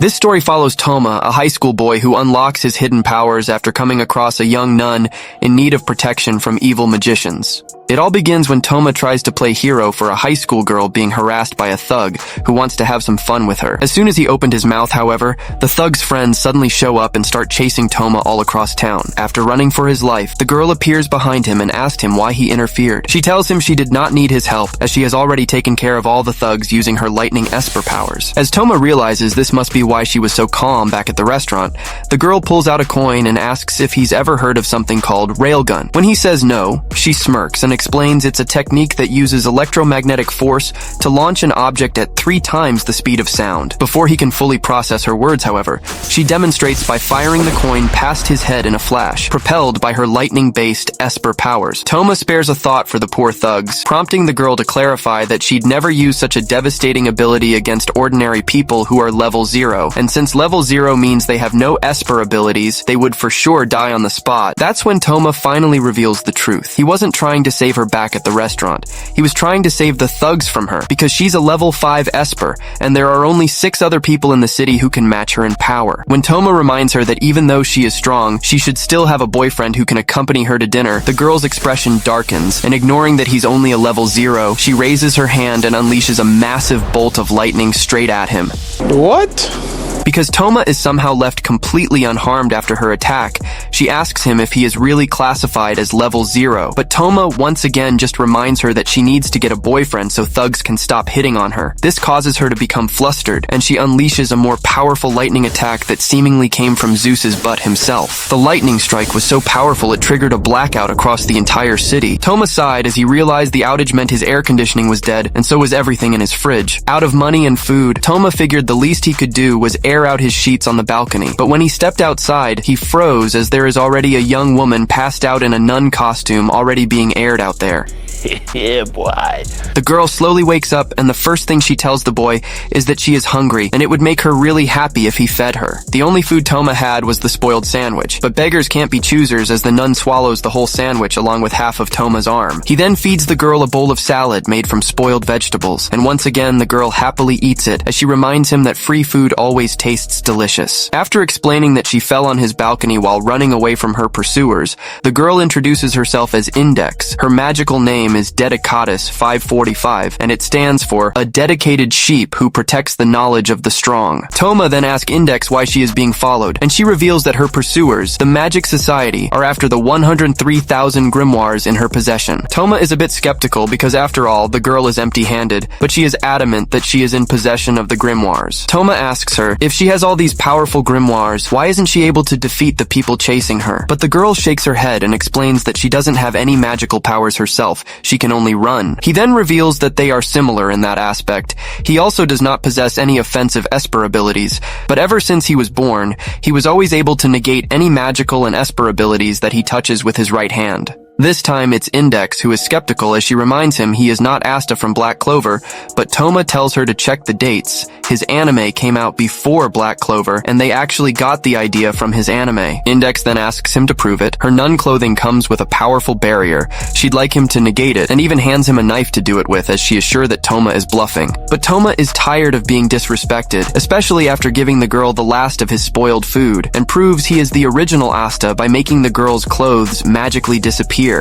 This story follows Toma, a high school boy who unlocks his hidden powers after coming across a young nun in need of protection from evil magicians. It all begins when Toma tries to play hero for a high school girl being harassed by a thug who wants to have some fun with her. As soon as he opened his mouth, however, the thug's friends suddenly show up and start chasing Toma all across town. After running for his life, the girl appears behind him and asked him why he interfered. She tells him she did not need his help, as she has already taken care of all the thugs using her lightning esper powers. As Toma realizes this must be why she was so calm back at the restaurant, the girl pulls out a coin and asks if he's ever heard of something called railgun. When he says no, she smirks and explains it's a technique that uses electromagnetic force to launch an object at 3 times the speed of sound. Before he can fully process her words, however, she demonstrates by firing the coin past his head in a flash, propelled by her lightning-based esper powers. Toma spares a thought for the poor thugs, prompting the girl to clarify that she'd never use such a devastating ability against ordinary people who are level 0, and since level 0 means they have no esper abilities, they would for sure die on the spot. That's when Toma finally reveals the truth. He wasn't trying to save her back at the restaurant. He was trying to save the thugs from her, because she's a level 5 esper, and there are only 6 other people in the city who can match her in power. When Toma reminds her that even though she is strong, she should still have a boyfriend who can accompany her to dinner, the girl's expression darkens, and ignoring that he's only a level 0, she raises her hand and unleashes a massive bolt of lightning straight at him. What? Because Toma is somehow left completely unharmed after her attack, she asks him if he is really classified as level 0. But Toma once again just reminds her that she needs to get a boyfriend so thugs can stop hitting on her. This causes her to become flustered, and she unleashes a more powerful lightning attack that seemingly came from Zeus's butt himself. The lightning strike was so powerful it triggered a blackout across the entire city. Toma sighed as he realized the outage meant his air conditioning was dead, and so was everything in his fridge. Out of money and food, Toma figured the least he could do was air out his sheets on the balcony. But when he stepped outside, he froze as there is already a young woman passed out in a nun costume already being aired out there. Yeah, boy. The girl slowly wakes up, and the first thing she tells the boy is that she is hungry, and it would make her really happy if he fed her. The only food Toma had was the spoiled sandwich, but beggars can't be choosers as the nun swallows the whole sandwich along with half of Toma's arm. He then feeds the girl a bowl of salad made from spoiled vegetables, and once again the girl happily eats it as she reminds him that free food always tastes delicious. After explaining that she fell on his balcony while running away from her pursuers, the girl introduces herself as Index. Her magical name is Dedicatus 545, and it stands for a dedicated sheep who protects the knowledge of the strong. Toma then asks Index why she is being followed, and she reveals that her pursuers, the Magic Society, are after the 103,000 grimoires in her possession. Toma is a bit skeptical because after all, the girl is empty-handed, but she is adamant that she is in possession of the grimoires. Toma asks her, if she has all these powerful grimoires, why isn't she able to defeat the people chasing her? But the girl shakes her head and explains that she doesn't have any magical powers herself. She can only run. He then reveals that they are similar in that aspect. He also does not possess any offensive esper abilities, but ever since he was born, he was always able to negate any magical and esper abilities that he touches with his right hand. This time it's Index who is skeptical as she reminds him he is not Asta from Black Clover, but Toma tells her to check the dates. His anime came out before Black Clover, and they actually got the idea from his anime. Index then asks him to prove it. Her nun clothing comes with a powerful barrier. She'd like him to negate it, and even hands him a knife to do it with as she is sure that Toma is bluffing. But Toma is tired of being disrespected, especially after giving the girl the last of his spoiled food, and proves he is the original Asta by making the girl's clothes magically disappear.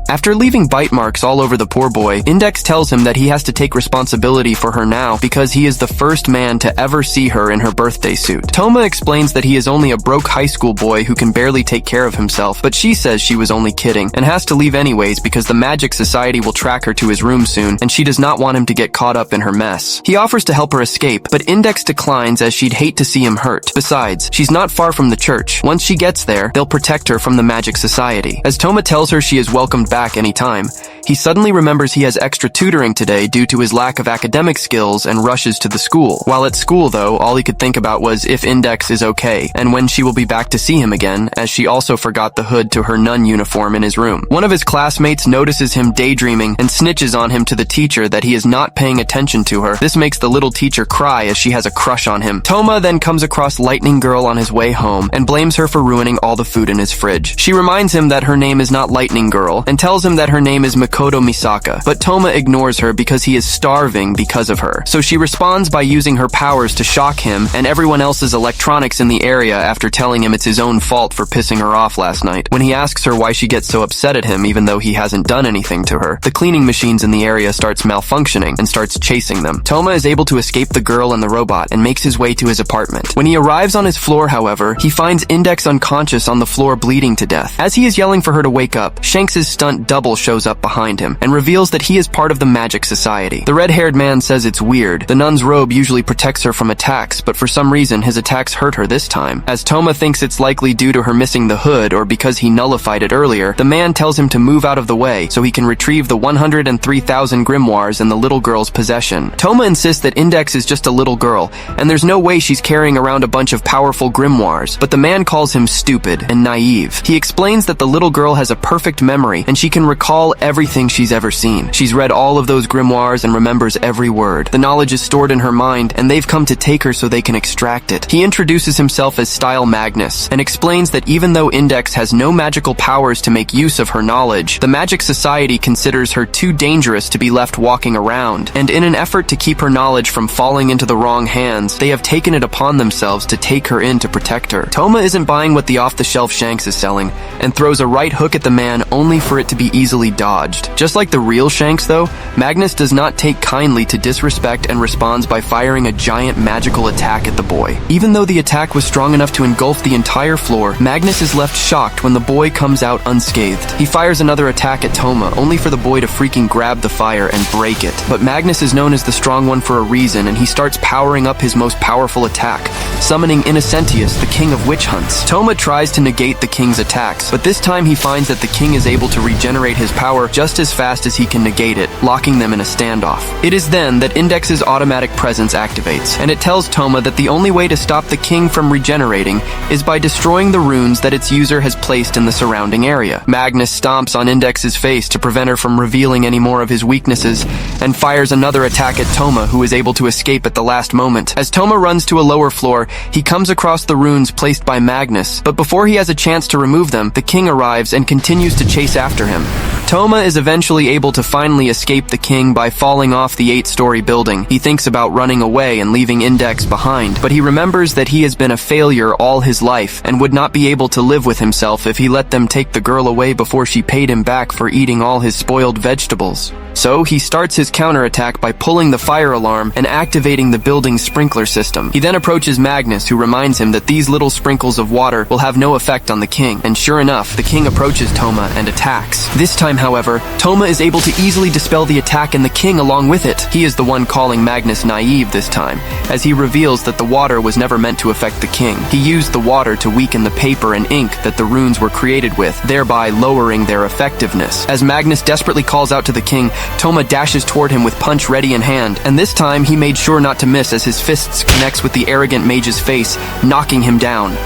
After leaving bite marks all over the poor boy, Index tells him that he has to take responsibility for her now because he is the first man to ever see her in her birthday suit. Toma explains that he is only a broke high school boy who can barely take care of himself, but she says she was only kidding and has to leave anyways because the Magic Society will track her to his room soon, and she does not want him to get caught up in her mess. He offers to help her escape, but Index declines as she'd hate to see him hurt. Besides, she's not far from the church. Once she gets there, they'll protect her from the Magic Society. As Toma tells her she is welcomed back anytime, he suddenly remembers he has extra tutoring today due to his lack of academic skills and rushes to the school. While at school though, all he could think about was if Index is okay, and when she will be back to see him again, as she also forgot the hood to her nun uniform in his room. One of his classmates notices him daydreaming and snitches on him to the teacher that he is not paying attention to her. This makes the little teacher cry as she has a crush on him. Toma then comes across Lightning Girl on his way home and blames her for ruining all the food in his fridge. She reminds him that her name is not Lightning Girl and tells him that her name is Miko Makoto Misaka, but Toma ignores her because he is starving because of her. So she responds by using her powers to shock him and everyone else's electronics in the area after telling him it's his own fault for pissing her off last night. When he asks her why she gets so upset at him even though he hasn't done anything to her, the cleaning machines in the area starts malfunctioning and starts chasing them. Toma is able to escape the girl and the robot and makes his way to his apartment. When he arrives on his floor, however, he finds Index unconscious on the floor bleeding to death. As he is yelling for her to wake up, Shanks' stunt double shows up behind him and reveals that he is part of the Magic Society. The red-haired man says it's weird. The nun's robe usually protects her from attacks, but for some reason his attacks hurt her this time. As Toma thinks it's likely due to her missing the hood or because he nullified it earlier, the man tells him to move out of the way so he can retrieve the 103,000 grimoires in the little girl's possession. Toma insists that Index is just a little girl, and there's no way she's carrying around a bunch of powerful grimoires, but the man calls him stupid and naive. He explains that the little girl has a perfect memory and she can recall everything she's ever seen. She's read all of those grimoires and remembers every word. The knowledge is stored in her mind and they've come to take her so they can extract it. He introduces himself as Style Magnus and explains that even though Index has no magical powers to make use of her knowledge, the Magic Society considers her too dangerous to be left walking around, and in an effort to keep her knowledge from falling into the wrong hands, they have taken it upon themselves to take her in to protect her. Toma isn't buying what the off-the-shelf Shanks is selling and throws a right hook at the man only for it to be easily dodged. Just like the real Shanks though, Magnus does not take kindly to disrespect and responds by firing a giant magical attack at the boy. Even though the attack was strong enough to engulf the entire floor, Magnus is left shocked when the boy comes out unscathed. He fires another attack at Toma, only for the boy to freaking grab the fire and break it. But Magnus is known as the strong one for a reason, and he starts powering up his most powerful attack, summoning Innocentius, the king of witch hunts. Toma tries to negate the king's attacks, but this time he finds that the king is able to regenerate his power just as fast as he can negate it, locking them in a standoff. It is then that Index's automatic presence activates, and it tells Toma that the only way to stop the king from regenerating is by destroying the runes that its user has placed in the surrounding area. Magnus stomps on Index's face to prevent her from revealing any more of his weaknesses, and fires another attack at Toma, who is able to escape at the last moment. As Toma runs to a lower floor, he comes across the runes placed by Magnus, but before he has a chance to remove them, the king arrives and continues to chase after him. Toma is eventually able to finally escape the king by falling off the 8-story building. He thinks about running away and leaving Index behind, but he remembers that he has been a failure all his life and would not be able to live with himself if he let them take the girl away before she paid him back for eating all his spoiled vegetables. So he starts his counterattack by pulling the fire alarm and activating the building's sprinkler system. He then approaches Magnus, who reminds him that these little sprinkles of water will have no effect on the king, and sure enough, the king approaches Toma and attacks. This time, however, Toma is able to easily dispel the attack and the king along with it. He is the one calling Magnus naive this time, as he reveals that the water was never meant to affect the king. He used the water to weaken the paper and ink that the runes were created with, thereby lowering their effectiveness. As Magnus desperately calls out to the king, Toma dashes toward him with punch ready in hand, and this time he made sure not to miss as his fists connects with the arrogant mage's face, knocking him down.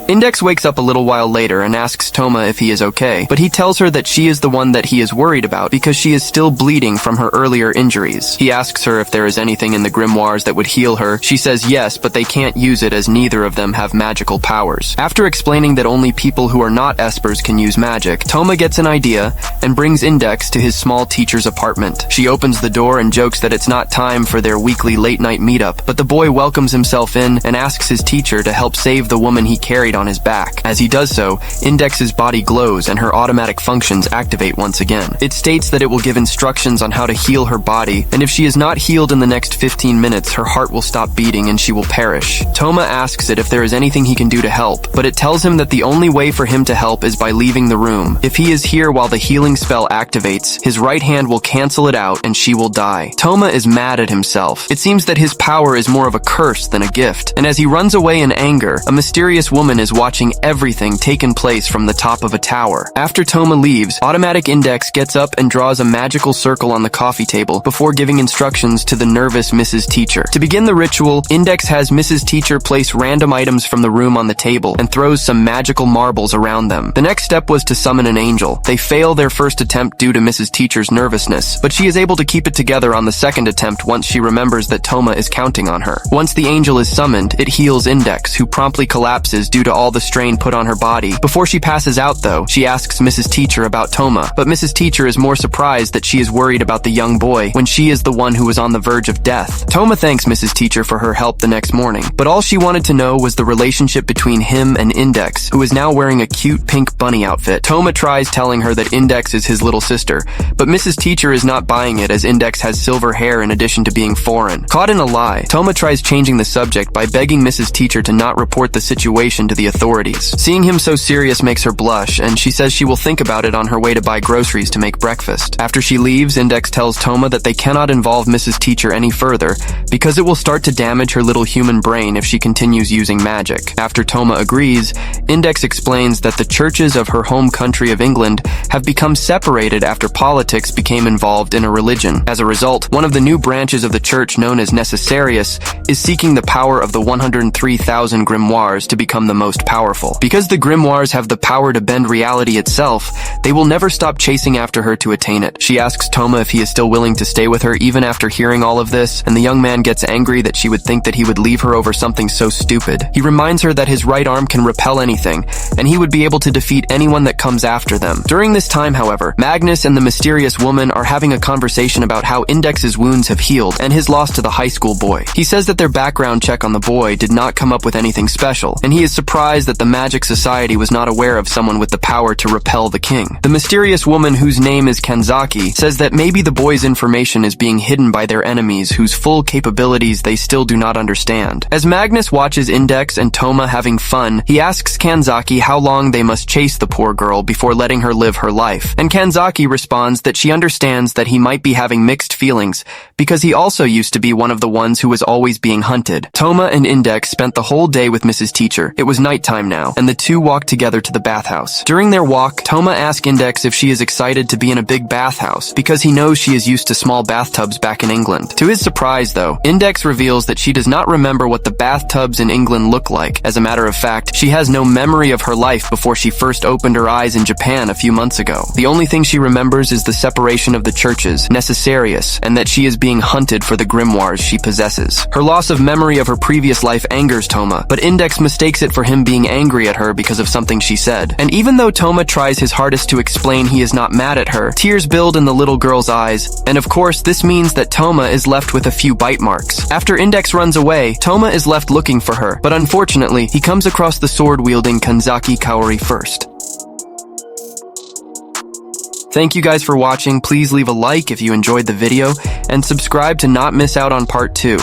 Index wakes up a little while later and asks Toma if he is okay, but he tells her that she is the one that he is worried about because she is still bleeding from her earlier injuries. He asks her if there is anything in the grimoires that would heal her. She says yes, but they can't use it as neither of them have magical powers. After explaining that only people who are not espers can use magic, Toma gets an idea and brings Index to his small teacher's apartment. She opens the door and jokes that it's not time for their weekly late-night meetup, but the boy welcomes himself in and asks his teacher to help save the woman he carried on his back. As he does so, Index's body glows and her automatic functions activate once again. It states that it will give instructions on how to heal her body, and if she is not healed in the next 15 minutes, her heart will stop beating and she will perish. Toma asks it if there is anything he can do to help, but it tells him that the only way for him to help is by leaving the room. If he is here while the healing spell activates, his right hand will cancel it out and she will die. Toma is mad at himself. It seems that his power is more of a curse than a gift, and as he runs away in anger, a mysterious woman is watching everything taken place from the top of a tower. After Toma leaves, Automatic Index gets up and draws a magical circle on the coffee table before giving instructions to the nervous Mrs. Teacher. To begin the ritual, Index has Mrs. Teacher place random items from the room on the table and throws some magical marbles around them. The next step was to summon an angel. They fail their first attempt due to Mrs. Teacher's nervousness, but she is able to keep it together on the second attempt once she remembers that Toma is counting on her. Once the angel is summoned, it heals Index, who promptly collapses due to to all the strain put on her body. Before she passes out, though, she asks Mrs. Teacher about Toma, but Mrs. Teacher is more surprised that she is worried about the young boy when she is the one who was on the verge of death. Toma thanks Mrs. Teacher for her help the next morning, but all she wanted to know was the relationship between him and Index, who is now wearing a cute pink bunny outfit. Toma tries telling her that Index is his little sister, but Mrs. Teacher is not buying it as Index has silver hair in addition to being foreign. Caught in a lie, Toma tries changing the subject by begging Mrs. Teacher to not report the situation to the authorities. Seeing him so serious makes her blush, and she says she will think about it on her way to buy groceries to make breakfast. After she leaves, Index tells Toma that they cannot involve Mrs. Teacher any further because it will start to damage her little human brain if she continues using magic. After Toma agrees, Index explains that the churches of her home country of England have become separated after politics became involved in a religion. As a result, one of the new branches of the church known as Necessarius is seeking the power of the 103,000 grimoires to become the most powerful. Because the grimoires have the power to bend reality itself, they will never stop chasing after her to attain it. She asks Toma if he is still willing to stay with her even after hearing all of this, and the young man gets angry that she would think that he would leave her over something so stupid. He reminds her that his right arm can repel anything, and he would be able to defeat anyone that comes after them. During this time, however, Magnus and the mysterious woman are having a conversation about how Index's wounds have healed and his loss to the high school boy. He says that their background check on the boy did not come up with anything special, and he is surprised that the Magic Society was not aware of someone with the power to repel the king. The mysterious woman, whose name is Kanzaki, says that maybe the boy's information is being hidden by their enemies whose full capabilities they still do not understand. As Magnus watches Index and Toma having fun, he asks Kanzaki how long they must chase the poor girl before letting her live her life, and Kanzaki responds that she understands that he might be having mixed feelings because he also used to be one of the ones who was always being hunted. Toma and Index spent the whole day with Mrs. Teacher. It was nighttime now, and the two walked together to the bathhouse. During their walk, Toma asks Index if she is excited to be in a big bathhouse because he knows she is used to small bathtubs back in England. To his surprise, though, Index reveals that she does not remember what the bathtubs in England look like. As a matter of fact, she has no memory of her life before she first opened her eyes in Japan a few months ago. The only thing she remembers is the separation of the churches, Necessarius, and that she is being hunted for the grimoires she possesses. Her loss of memory of her previous life angers Toma, but Index mistakes it for him being angry at her because of something she said. And even though Toma tries his hardest to explain he is not mad at her, tears build in the little girl's eyes, and of course this means that Toma is left with a few bite marks. After Index runs away, Toma is left looking for her, but unfortunately, he comes across the sword-wielding Kanzaki Kaori first. Thank you guys for watching. Please leave a like if you enjoyed the video, and subscribe to not miss out on part 2.